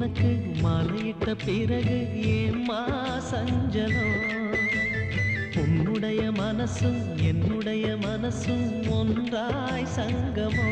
உனக்கு மாலையிட்ட பிறகு ஏம்மா சஞ்சலம்? உன்னுடைய மனசும் என்னுடைய மனசும் ஒன்றாய் சங்கமோ?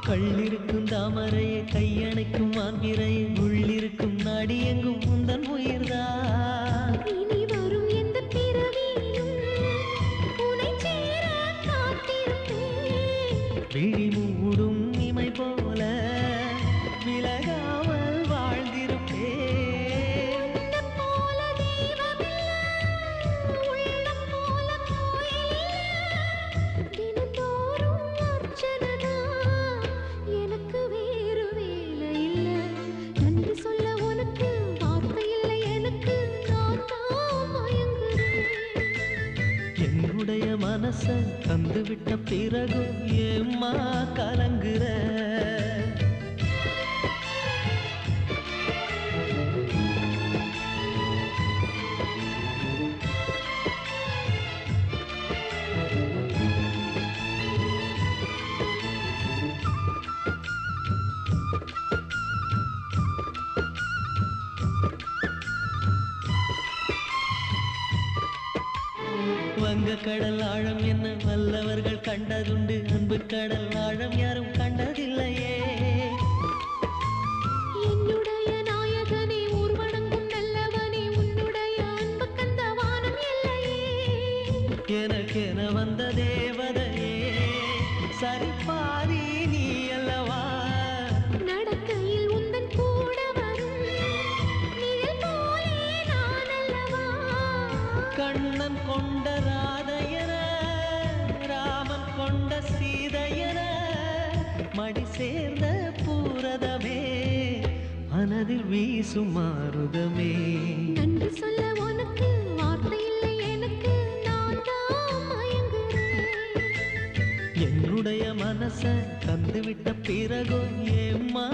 கள்ளிருக்கும் தாமரையை கையணைக்கும் மான்பிரையை உள்ளிருக்கும் நாடி எங்கும் உந்தன் உயிர்தான். இனி வரும் எந்த பிறவியிலும் உன்னை சேர காத்திருப்பேன். விழி மூடும் இமை போல விலகாமல் வாழ்ந்திருப்பேன். உன்னைப் போல தெய்வமில்லை, உள்ளம் போல கோயிலில்லை. தினந்தோறும் அர்ச்சனைதான், எனக்கு வேறு வேலை இல்லை. நன்றி சொல்ல உனக்கு வார்த்தை இல்லை எனக்கு, நான் தான் மயங்குறேன். என்னுடைய மனச தந்துவிட்ட பிறகும் ஏம்மா கலங்குற? வங்க கடல் ஆழம் என்ன வல்லவர்கள் கண்டதுண்டு, அன்பு கடல் ஆழம் யாரும் கண்டதில்லையே. என்னுடைய நாயகனே, ஊர்வணங்கும் நல்லவனே, உன்னுடைய அன்பு கந்த வானம் எல்லையே. எனக்கென வந்த தேவதையே, சரிபாரி நீ அல்லவா? நடக்கையில் உந்தன் கூட வரும் நிழல் போலே நான் அல்லவா? கண்ணன் கொண்ட ராதையன, ராமன் கொண்ட சீதையன, மடி சேர்ந்த பூரதமே, மனதில் வீசும் மாருதமே. நன்றி சொல்ல உனக்கு வார்த்தை இல்லை எனக்கு, நான் தான் மயங்குறேன். என்னுடைய மனச தந்துவிட்ட பிறகும் ஏம்மா